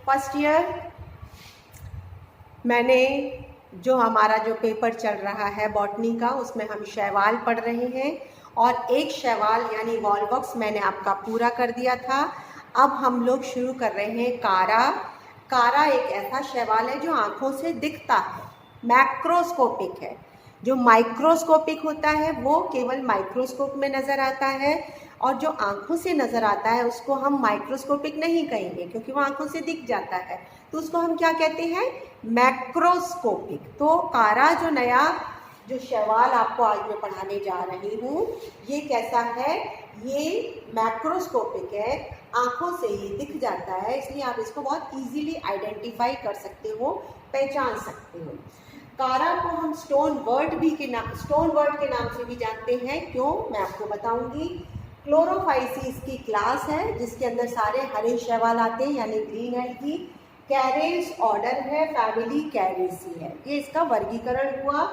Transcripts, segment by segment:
First year मैंने जो हमारा जो पेपर चल रहा है बॉटनी का, उसमें हम शैवाल पढ़ रहे हैं और एक शैवाल यानी वॉलवॉक्स मैंने आपका पूरा कर दिया था। अब हम लोग शुरू कर रहे हैं कारा। कारा एक ऐसा शैवाल है जो आँखों से दिखता है, मैक्रोस्कोपिक है। जो माइक्रोस्कोपिक होता है वो केवल माइक्रोस्कोप में नज़र आता है, और जो आँखों से नज़र आता है उसको हम माइक्रोस्कोपिक नहीं कहेंगे क्योंकि वो आँखों से दिख जाता है, तो उसको हम क्या कहते हैं, मैक्रोस्कोपिक। तो कारा जो नया जो शैवाल आपको आज मैं पढ़ाने जा रही हूँ, ये कैसा है, ये मैक्रोस्कोपिक है, आँखों से ये दिख जाता है, इसलिए आप इसको बहुत इजीली आइडेंटिफाई कर सकते हो, पहचान सकते हो। कारा को हम स्टोन वर्ट के नाम से भी जानते हैं। क्यों, मैं आपको बताऊंगी। क्लोरोफाइसीस की क्लास है जिसके अंदर सारे हरे शैवाल आते हैं यानी ग्रीन एल्गी। कैरेज ऑर्डर है, फैमिली कैरेसी है, ये इसका वर्गीकरण हुआ।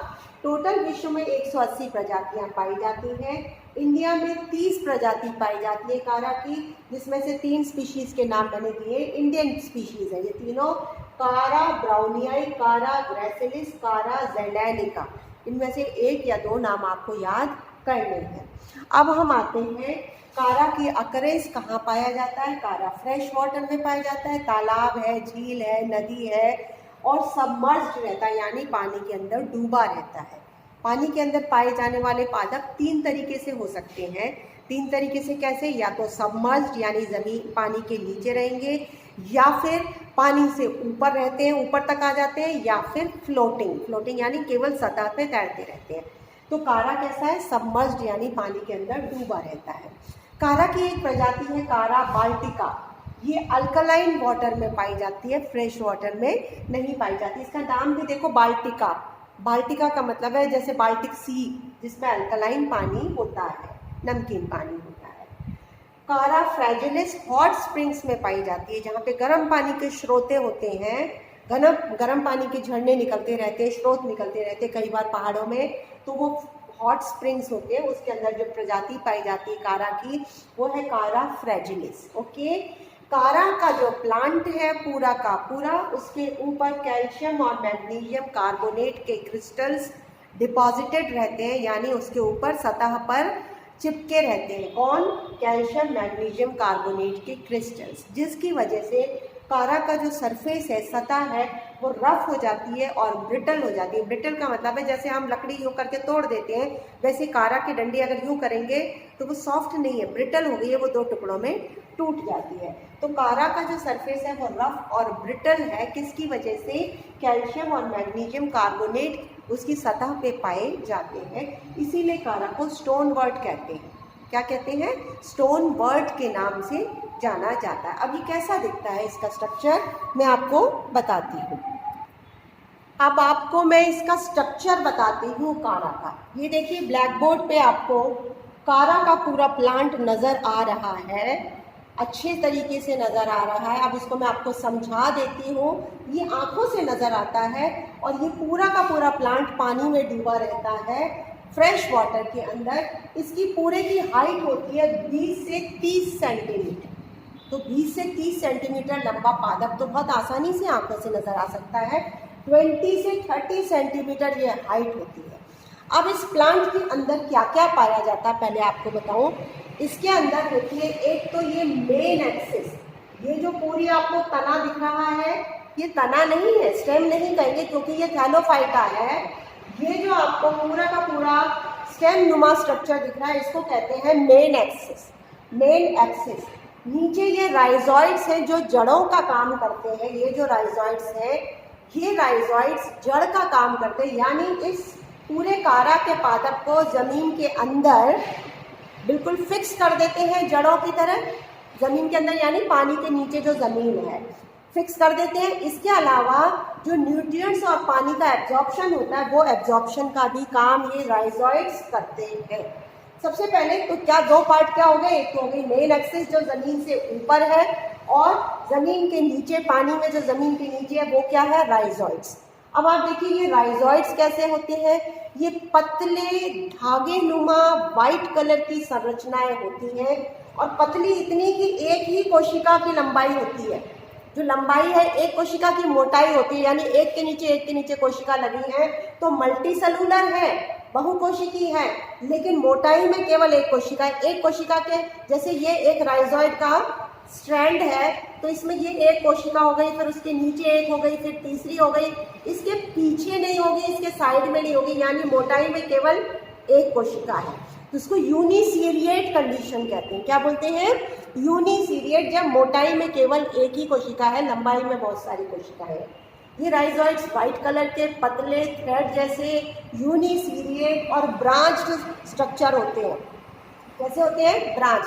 टोटल विश्व में 180 प्रजातियां पाई जाती हैं। इंडिया में 30 प्रजाति पाई जाती है कारा की, जिसमें से 3 स्पीशीज के नाम मैंने दिए, इंडियन स्पीशीज है ये तीनों, कारा ब्राउनियाई, कारा ग्रेसिलिस, कारा ज़ैंडैनिका। इनमें से एक या दो नाम आपको याद करने हैं। अब हम आते हैं, कारा की अकरेंस कहाँ पाया जाता है। कारा फ्रेश वाटर में पाया जाता है, तालाब है, झील है, नदी है, और सबमर्ज्ड रहता है यानी पानी के अंदर डूबा रहता है। पानी के अंदर पाए जाने वाले पादप 3 तरीके से हो सकते हैं। 3 तरीके से कैसे, या तो सबमर्ज्ड यानी ज़मीन पानी के नीचे रहेंगे, या फिर पानी से ऊपर रहते हैं, ऊपर तक आ जाते हैं, या फिर फ्लोटिंग यानी केवल सतह पे तैरते रहते हैं। तो कारा कैसा है, सबमर्ज्ड यानी पानी के अंदर डूबा रहता है। कारा की एक प्रजाति है कारा बाल्टिका, ये अल्कलाइन वाटर में पाई जाती है, फ्रेश वाटर में नहीं पाई जाती। इसका नाम भी देखो, बाल्टिका। बाल्टिका का मतलब है जैसे बाल्टिक सी, जिसमें अल्कलाइन पानी होता है, नमकीन पानी होता है। कारा फ्रेजिलिस हॉट स्प्रिंग्स में पाई जाती है, जहाँ पे गर्म पानी के स्रोते होते हैं, गर्म पानी के झरने निकलते रहते हैं, स्रोत निकलते रहते हैं कई बार पहाड़ों में, तो वो हॉट स्प्रिंग्स होते हैं, उसके अंदर जो प्रजाति पाई जाती है कारा की वो है कारा फ्रेजिलिस। ओके, कारा का जो प्लांट है पूरा का पूरा, उसके ऊपर कैल्शियम और मैग्नीशियम कार्बोनेट के क्रिस्टल्स डिपॉजिटेड रहते हैं, यानी उसके ऊपर सतह पर चिपके रहते हैं। कौन, कैल्शियम मैग्नीशियम कार्बोनेट के क्रिस्टल्स, जिसकी वजह से कारा का जो सरफेस है, सतह है, वो रफ हो जाती है और ब्रिटल हो जाती है। ब्रिटल का मतलब है जैसे हम लकड़ी यूँ करके तोड़ देते हैं, वैसे कारा की डंडी अगर यूँ करेंगे तो वो सॉफ्ट नहीं है, ब्रिटल हो गई है, वो 2 टुकड़ों में टूट जाती है। तो कारा का जो सरफेस है वो रफ और ब्रिटल है, किसकी वजह से, कैल्शियम और मैग्नीशियम कार्बोनेट उसकी सतह पे पाए जाते हैं, इसीलिए कारा को स्टोन वर्ट कहते हैं। क्या कहते हैं, स्टोन वर्ट के नाम से जाना जाता है। अब ये कैसा दिखता है, इसका स्ट्रक्चर मैं आपको बताती हूँ। अब आपको मैं इसका स्ट्रक्चर बताती हूँ कारा का। ये देखिए ब्लैक बोर्ड पे आपको कारा का पूरा प्लांट नज़र आ रहा है, अच्छे तरीके से नज़र आ रहा है। अब इसको मैं आपको समझा देती हूँ। ये आँखों से नज़र आता है और ये पूरा का पूरा प्लांट पानी में डूबा रहता है, फ्रेश वाटर के अंदर। इसकी पूरे की हाइट होती है 20 से 30 सेंटीमीटर। तो 20 से 30 सेंटीमीटर लंबा पादप तो बहुत आसानी से आंखों से नज़र आ सकता है। 20 से 30 सेंटीमीटर ये हाइट होती है। अब इस प्लांट के अंदर क्या क्या पाया जाता है पहले आपको बताऊं। इसके अंदर होती है एक तो ये मेन एक्सिस, ये जो पूरी आपको तना दिख रहा है, ये तना नहीं है, स्टेम नहीं कहेंगे क्योंकि ये थैलोफाइटा है। ये जो आपको पूरा का पूरा स्टेम नुमा स्ट्रक्चर दिख रहा है, इसको कहते हैं मेन एक्सिस। मेन एक्सिस नीचे ये राइजॉइड्स हैं जो जड़ों का काम करते हैं। ये जो राइजॉइड्स हैं, ये राइजॉइड्स जड़ का काम करते हैं, यानी इस पूरे कारा के पादप को जमीन के अंदर बिल्कुल फिक्स कर देते हैं, जड़ों की तरह जमीन के अंदर, यानी पानी के नीचे जो जमीन है फिक्स कर देते हैं। इसके अलावा जो न्यूट्रिएंट्स और पानी का एब्जॉर्प्शन होता है, वो एब्जॉर्प्शन का भी काम ये राइजॉइड्स करते हैं। सबसे पहले तो क्या 2 पार्ट क्या हो गए, एक तो हो गई मेन एक्सिस जो जमीन से ऊपर है, और जमीन के नीचे पानी में जो जमीन के नीचे है वो क्या है, राइजॉइड्स। अब आप देखिए ये राइजॉइड्स कैसे होते हैं, ये पतले धागे नुमा वाइट कलर की संरचनाएं होती हैं, और पतली इतनी कि एक ही कोशिका की लंबाई होती है। जो लंबाई है एक कोशिका की मोटाई होती है, यानी एक के नीचे कोशिका लगी है, तो मल्टी सेलुलर है, बहुकोशिकी है, लेकिन मोटाई में केवल एक कोशिका है। एक कोशिका के जैसे ये एक राइजोइड का स्ट्रैंड है, तो इसमें ये एक कोशिका हो गई, फिर उसके नीचे एक हो गई, फिर तीसरी हो गई, इसके पीछे नहीं होगी, इसके साइड में नहीं होगी, यानी मोटाई में केवल एक कोशिका है। तो इसको यूनिसीरिएट कंडीशन कहते हैं। क्या बोलते हैं? यूनिसीरिएट, जब मोटाई में केवल एक ही कोशिका है, लंबाई में बहुत सारी कोशिका है। ये राइजोइड्स व्हाइट कलर के पतले थ्रेड जैसे यूनिसीरिएट और ब्रांच्ड स्ट्रक्चर होते हैं। कैसे होते हैं? ब्रांच।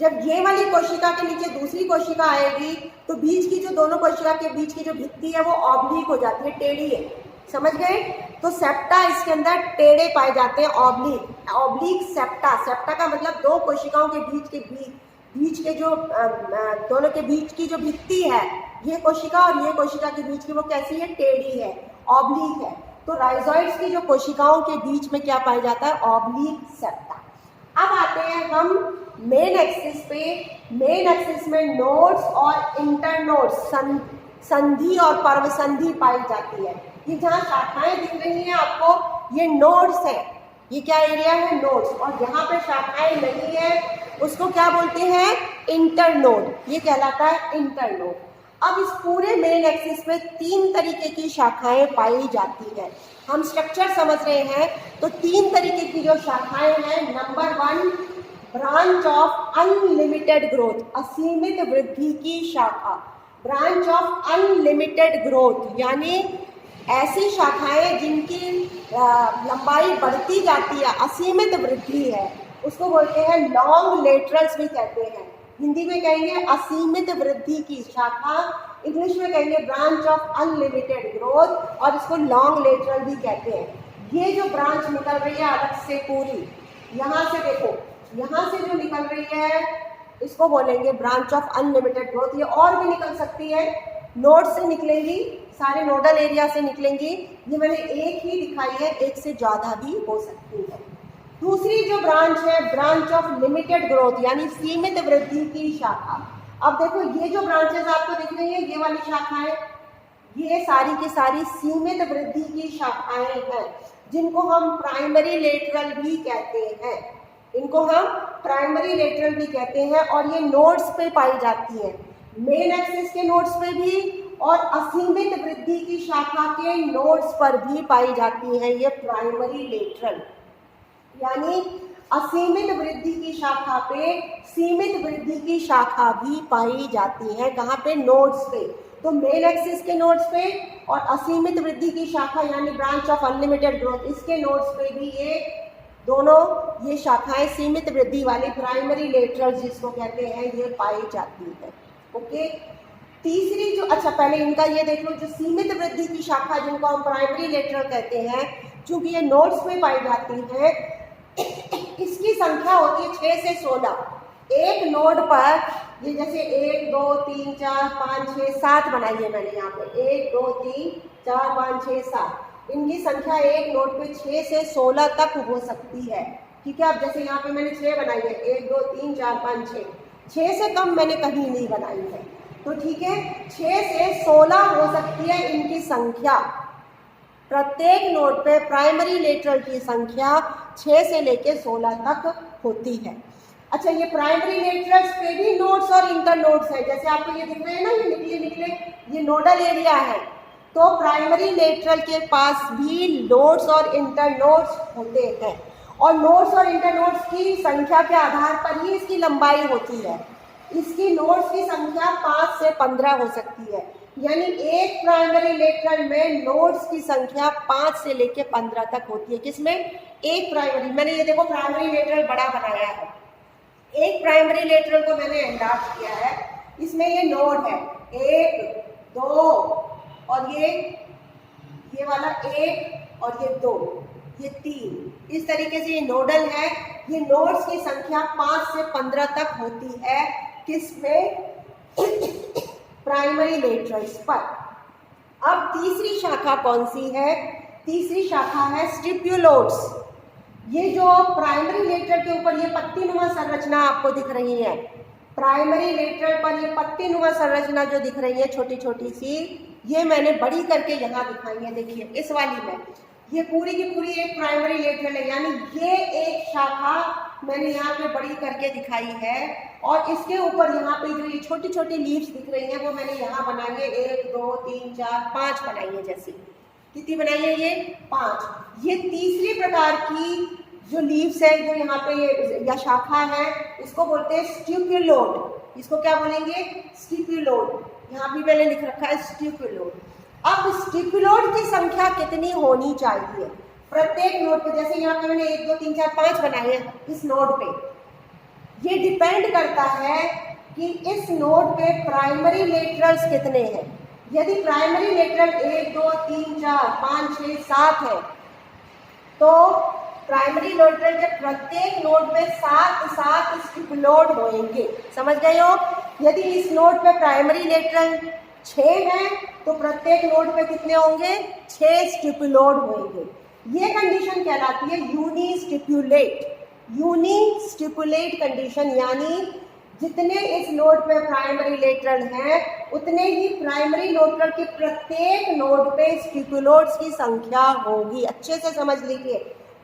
जब ये वाली कोशिका के नीचे दूसरी कोशिका आएगी तो बीच की जो दोनों कोशिका के बीच की जो भित्ति है वो ऑब्लिक हो जाती है, टेढ़ी है। समझ गए? तो सेप्टा इसके अंदर टेढ़े पाए जाते हैं, ऑब्लिक, ऑब्लिक सेप्टा। सेप्टा का मतलब दो कोशिकाओं के बीच के जो दोनों के बीच की जो भित्ति है, ये कोशिका और ये कोशिका के बीच की, वो कैसी है? टेढ़ी है, ऑब्लिक है। तो राइजोइड्स की जो कोशिकाओं के बीच में क्या पाया जाता है? Oblique septa. अब आते हैं हम मेन एक्सिस पे। मेन एक्सिस में नोड्स और इंटरनोड्स, संधि और पर्वसंधि पाई जाती है। ये जहाँ शाखाएं दिख रही हैं आपको, ये नोड्स है। ये क्या एरिया है? नोड्स। और जहाँ पे शाखाएं नहीं है उसको क्या बोलते हैं? इंटरनोड। ये कहलाता है इंटरनोड। अब इस पूरे मेन एक्सिस में 3 तरीके की शाखाएं पाई जाती है। हम स्ट्रक्चर समझ रहे हैं तो 3 तरीके की जो शाखाएं हैं, number 1 branch of unlimited growth, असीमित वृद्धि की शाखा। ब्रांच ऑफ अनलिमिटेड ग्रोथ यानी ऐसी शाखाएं जिनकी लंबाई बढ़ती जाती है, असीमित वृद्धि है, उसको बोलते हैं लॉन्ग लेटरल्स भी कहते हैं। हिंदी में कहेंगे असीमित वृद्धि की शाखा, इंग्लिश में कहेंगे ब्रांच ऑफ अनलिमिटेड ग्रोथ, और इसको लॉन्ग लेटरल भी कहते हैं। ये जो ब्रांच निकल रही है अलग से पूरी, यहाँ से देखो, यहाँ से जो निकल रही है इसको बोलेंगे ब्रांच ऑफ अनलिमिटेड ग्रोथ। ये और भी निकल सकती है, नोड से निकलेंगी, सारे नोडल एरिया से निकलेंगी। ये मैंने एक ही दिखाई है, एक से ज़्यादा भी हो सकती है। दूसरी जो ब्रांच है, ब्रांच ऑफ लिमिटेड ग्रोथ यानी सीमित वृद्धि की शाखा। अब देखो ये जो ब्रांचेस आपको दिख रही है, ये वाली शाखाएं, ये सारी की सारी सीमित वृद्धि की शाखाएं हैं, जिनको हम प्राइमरी लेटरल भी कहते हैं। इनको हम प्राइमरी लेटरल भी कहते हैं, और ये नोड्स पे पाई जाती है, मेन एक्सिस के नोड्स पे भी और असीमित वृद्धि की शाखा के नोड्स पर भी पाई जाती है। ये प्राइमरी लेटरल यानी असीमित वृद्धि की शाखा पे सीमित वृद्धि की शाखा भी पाई जाती है। कहाँ पे? नोड्स पे। तो मेन एक्सिस के नोड्स पे और असीमित वृद्धि की शाखा यानी ब्रांच ऑफ अनलिमिटेड ग्रोथ, इसके नोड्स पे भी ये दोनों ये शाखाएं सीमित वृद्धि वाली प्राइमरी लेटरल जिसको कहते हैं, ये पाई जाती है। ओके। तीसरी जो, अच्छा पहले इनका ये देख लो, जो सीमित वृद्धि की शाखा जिनको हम प्राइमरी लेटरल कहते हैं, चूंकि ये नोड्स में पाई जाती है, इसकी संख्या होती है 6 से 16। एक नोड पर ये जैसे 1 2 3 4 5 6 7 बनाई है मैंने यहाँ पे, 1 2 3 4 5 6 7, इनकी संख्या एक नोड पे 6 से 16 तक हो सकती है। ठीक है। अब जैसे यहाँ पे मैंने 6 बनाई है, 1 2 3 4 5 6, 6 से कम मैंने कहीं नहीं बनाई है। तो ठीक है, 6 से 16 हो सकती है इनकी संख्या। प्रत्येक नोड पे प्राइमरी लेटरल की संख्या 6 से लेके 16 तक होती है। अच्छा, ये प्राइमरी लेटरल्स पे भी नोड्स और इंटर नोड्स है। जैसे आपको ये दिख रहे हैं ना, ये निकले ये नोडल एरिया है, तो प्राइमरी लेटरल के पास भी नोड्स और इंटर नोड्स होते हैं। और नोड्स और इंटर नोड्स की संख्या के आधार पर ही इसकी लंबाई होती है। इसकी नोड्स की संख्या 5 से 15 हो सकती है, यानी एक प्राइमरी लेटरल में नोड्स की संख्या 5 से लेके 15 तक होती है। किसमें? एक प्राइमरी। मैंने ये देखो प्राइमरी लेटरल बड़ा बनाया है, एक प्राइमरी लेटरल को मैंने एंडार्ज किया है। इसमें ये नोड है 1 2 और ये वाला 1 और ये 2, ये 3, इस तरीके से ये नोडल है। ये नोड्स की संख्या 5 से 15 तक होती है। किसमें? प्राइमरी लेटरल्स पर। अब तीसरी शाखा कौन सी है? तीसरी शाखा है स्टिप्युलोड्स। ये जो प्राइमरी लेटरल के ऊपर ये पत्तीनुमा संरचना आपको दिख रही है, प्राइमरी लेटरल पर ये पत्तीनुमा संरचना जो दिख रही है छोटी छोटी सी, ये मैंने बड़ी करके यहाँ दिखाई है। देखिए इस वाली में ये पूरी की पूरी एक प्राइमरी लेटरल है, यानी ये एक शाखा मैंने यहाँ पे बड़ी करके दिखाई है। और इसके ऊपर यहाँ पे जो ये छोटी छोटी लीव्स दिख रही हैं वो मैंने यहाँ बनाई है, 1 2 3 4 5 बनाई है। जैसी कितनी बनाई है? ये 5। ये तीसरी प्रकार की जो लीव्स है, जो यहाँ पे ये या शाखा है, इसको बोलते हैं स्टिपुलोड। इसको क्या बोलेंगे? स्टिपुलोड। यहाँ भी मैंने लिख रखा है स्टिपुलोड। अब स्टिपुलोड की संख्या कितनी होनी चाहिए प्रत्येक नोड पे? जैसे यहाँ पे मैंने 1 2 3 4 5 बनाए हैं इस नोड पे। ये डिपेंड करता है कि इस नोड पे प्राइमरी लेटरल्स कितने हैं। यदि प्राइमरी लेटरल 1 2 3 4 5 6 7 है, तो प्राइमरी लेटरल जब प्रत्येक नोड पे 7 स्टिपुलोड होंगे। समझ गए हो? यदि इस नोड पे प्राइमरी लेटरल 6 है तो प्रत्येक नोड पे कितने होंगे? 6 स्टिपुलोड होंगे। ये कंडीशन कहलाती है यूनिस्टिपुलेट। यूनिस्टिपुलेट कंडीशन, यानी जितने इस नोड पे प्राइमरी लेटरल हैं उतने ही प्राइमरी लेटरल के प्रत्येक नोड पे स्टिपुलोड्स की संख्या होगी। अच्छे से समझ लीजिए,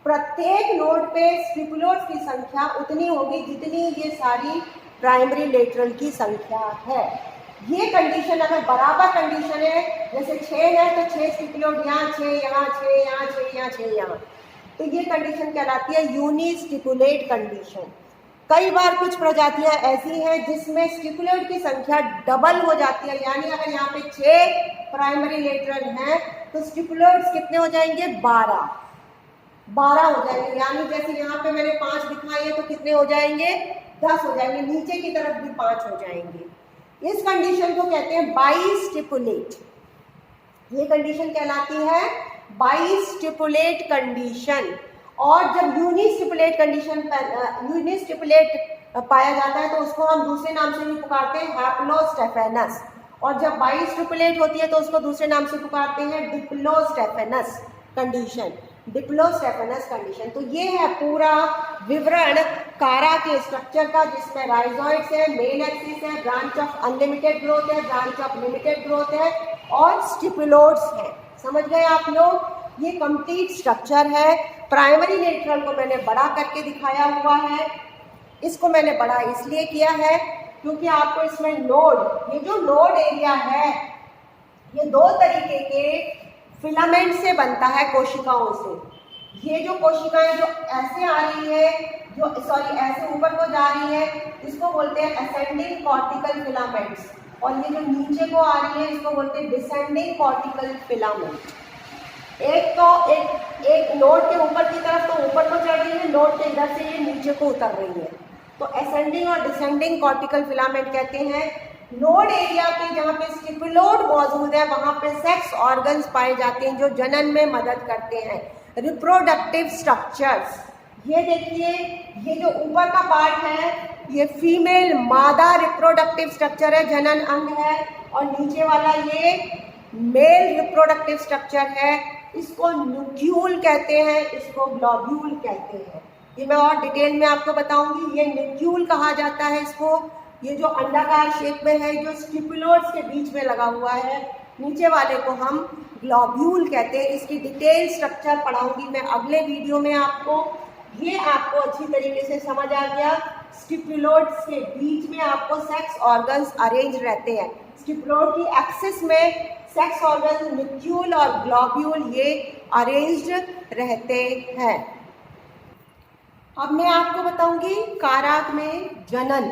प्रत्येक नोड पे स्टिपुलोड्स की संख्या उतनी होगी जितनी ये सारी प्राइमरी लेटरल की संख्या है। ये कंडीशन अगर बराबर कंडीशन है, जैसे 6 है तो 6 स्टिपुलोड यहाँ, 6 यहाँ, 6 यहाँ, 6 यहाँ, 6 यहाँ, तो ये कंडीशन कहलाती है यूनिस्टिपुलेट कंडीशन। कई बार कुछ प्रजातियां ऐसी हैं जिसमें स्टिपुलोड की संख्या डबल हो जाती है, यानी अगर यहाँ पे 6 प्राइमरी लेटरल हैं तो स्टिपुलोड्स कितने हो जाएंगे? 12 हो जाएंगे। यानी जैसे यहाँ पे मैंने 5 दिखाई है तो कितने हो जाएंगे? 10 हो जाएंगे। नीचे की तरफ भी 5 हो जाएंगे। इस कंडीशन को कहते हैं बाइस्टिपुलेट। ये कंडीशन कहलाती है बाइस्टिपुलेट कंडीशन। और जब यूनिस्टिपुलेट पाया जाता है तो उसको हम दूसरे नाम से भी पुकारते हैं हैप्लोस्टेफेनस। और जब बाइस्टिपुलेट होती है तो उसको दूसरे नाम से पुकारते हैं डिप्लोस्टेफेनस कंडीशन। डिप्लोस्टेफेनस कंडीशन। तो ये है पूरा विवरण कारा के स्ट्रक्चर का, जिसमें राइजोइड्स है, मेन एक्सिस है, ब्रांच ऑफ अनलिमिटेड ग्रोथ है, ब्रांच ऑफ लिमिटेड ग्रोथ है और स्टिपुलोड्स है। समझ गए आप लोग? ये कंप्लीट स्ट्रक्चर है। प्राइमरी लेटरल को मैंने बड़ा करके दिखाया हुआ है। इसको मैंने बड़ा इसलिए किया है क्योंकि आपको इसमें नोड, ये जो नोड एरिया है ये 2 तरीके के फिलामेंट से बनता है, कोशिकाओं से। ये जो कोशिकाएं जो ऐसे आ रही है, ऐसे ऊपर को जा रही है, इसको बोलते हैं असेंडिंग कॉर्टिकल फिलामेंट्स। और ये जो नीचे को आ रही है इसको बोलते हैं डिसेंडिंग कॉर्टिकल फिलामेंट। एक नोड के ऊपर की तरफ तो ऊपर को चढ़ रही है, नोड के इधर से ये नीचे को उतर रही है, तो असेंडिंग और डिसेंडिंग कॉर्टिकल फिलामेंट कहते हैं। नोड एरिया पे जहाँ पे स्टिपुलोड मौजूद है वहाँ पे सेक्स ऑर्गन्स पाए जाते हैं जो जनन में मदद करते हैं। रिप्रोडक्टिव स्ट्रक्चर्स, ये देखिए, ये जो ऊपर का पार्ट है ये फीमेल मादा रिप्रोडक्टिव स्ट्रक्चर है, जनन अंग है। और नीचे वाला ये मेल रिप्रोडक्टिव स्ट्रक्चर है, इसको न्यूक्यूल कहते हैं, इसको ग्लोब्यूल कहते हैं। ये मैं और डिटेल में आपको बताऊंगी। ये न्यूक्यूल कहा जाता है इसको। ये जो अंडाकार शेप में है, जो स्टिपुलोड्स के बीच में लगा हुआ है, नीचे वाले को हम ग्लोब्यूल कहते हैं। इसकी डिटेल स्ट्रक्चर पढ़ाऊंगी मैं अगले वीडियो में आपको। ये आपको अच्छी तरीके से समझ आ गया। स्टिपुलोड्स के बीच में आपको सेक्स ऑर्गन्स अरेंज रहते हैं। स्टिपुलोड की एक्सिस में सेक्स ऑर्गन न्यूक्यूल और ग्लोब्यूल ये अरेंज्ड रहते हैं। अब मैं आपको बताऊंगी कारा में जनन।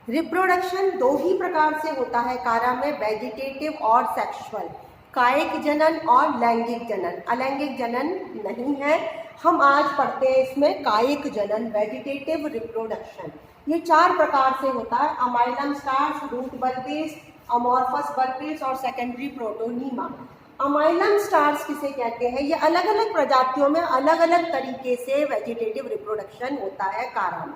रिप्रोडक्शन 2 ही प्रकार से होता है कारा में, वेजिटेटिव और सेक्सुअल। कायिक जनन और लैंगिक जनन। अलैंगिक जनन नहीं है। हम आज पढ़ते हैं इसमें कायिक जनन, वेजिटेटिव रिप्रोडक्शन। ये 4 प्रकार से होता है। अमाइलम स्टार्च, रूट बल्बिस, अमॉर्फस बल्बिस और सेकेंडरी प्रोटोनीमा। अमाइलम स्टार्च किसे कहते हैं? ये अलग अलग प्रजातियों में अलग अलग तरीके से वेजिटेटिव रिप्रोडक्शन होता है कारा में।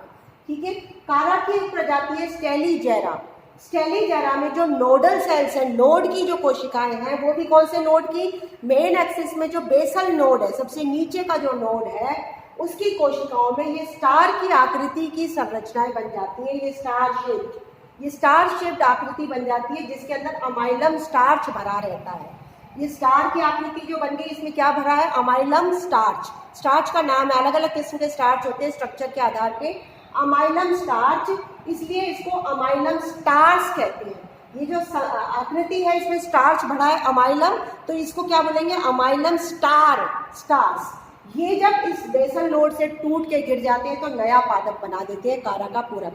ठीक है। कारा की एक प्रजाति है स्टेलीजेरा। स्टेलीजेरा में जो नोडल सेल्स हैं, नोड की जो कोशिकाएं हैं, वो भी कौन से नोड की? मेन एक्सिस में जो बेसल नोड है, सबसे नीचे का जो नोड है, उसकी कोशिकाओं में ये स्टार की आकृति की संरचनाएं बन जाती हैं। ये स्टार शेप ये स्टार शेप्ड आकृति बन जाती है जिसके अंदर अमाइलम स्टार्च भरा रहता है। ये स्टार की आकृति जो बन गई, इसमें क्या भरा है? अमाइलम स्टार्च। स्टार्च का नाम है, अलग अलग किस्म के स्टार्च होते हैं स्ट्रक्चर के आधार पे। अमाइलम स्टार्च, इसलिए इसको अमाइलम स्टार्स कहते हैं। ये जो आकृति है इसमें स्टार्च भरा है अमाइलम, तो इसको क्या बोलेंगे? अमाइलम स्टार्स। ये जब इस बेसल नोड से टूट के गिर जाते हैं तो नया पादप बना देते हैं कारा का पूरा।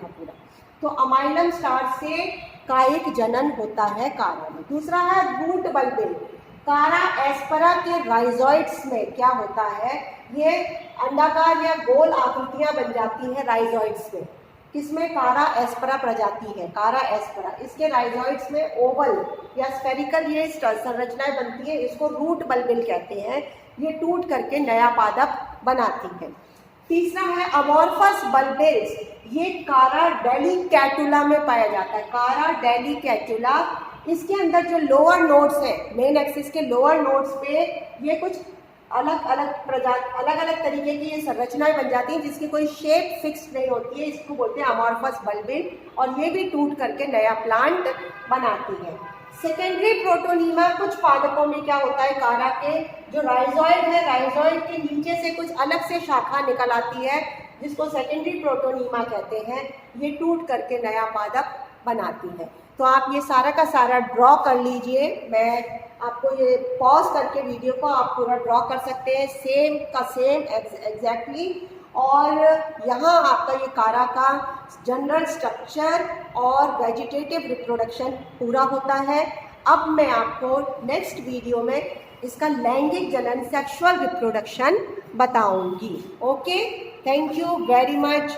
तो अमाइलम स्टार्च से कायिक जनन होता है कारा में। दूसरा है रूट बल्बिल। कारा एस्परा के राइजोइड्स में क्या होता है? ये अंडाकार या गोल आकृतियां बन जाती हैं राइजोइड्स में। किसमें? कारा एस्परा प्रजाति है, कारा एस्परा। इसके राइजोइड्स में ओवल या स्फेरिकल ये संरचनाएं बनती है, इसको रूट बल्बिल कहते हैं। ये टूट करके नया पादप बनाती है। तीसरा है अमॉर्फस बल्बिल्स। ये कारा डेलिकैटुला में पाया जाता है, कारा डेलिकैटुला। इसके अंदर जो लोअर नोड्स है, मेन एक्सिस के लोअर नोड्स पे ये कुछ अलग अलग तरीके की ये संरचनाएं बन जाती हैं जिसकी कोई शेप फिक्स नहीं होती है। इसको बोलते हैं अमॉर्फस बल्बिल, और ये भी टूट करके नया प्लांट बनाती है। सेकेंडरी प्रोटोनीमा, कुछ पादपों में क्या होता है? कारा के जो राइजोइड है, राइजोइड के नीचे से कुछ अलग से शाखा निकल आती है जिसको सेकेंडरी प्रोटोनीमा कहते हैं। ये टूट करके नया पादप बनाती है। तो आप ये सारा का सारा ड्रॉ कर लीजिए। मैं आपको ये पॉज करके वीडियो को आप पूरा ड्रॉ कर सकते हैं, सेम का सेम एग्जैक्टली। और यहाँ आपका ये कारा का जनरल स्ट्रक्चर और वेजिटेटिव रिप्रोडक्शन पूरा होता है। अब मैं आपको नेक्स्ट वीडियो में इसका लैंगिक जनन, सेक्सुअल रिप्रोडक्शन बताऊंगी। Okay, thank you very much.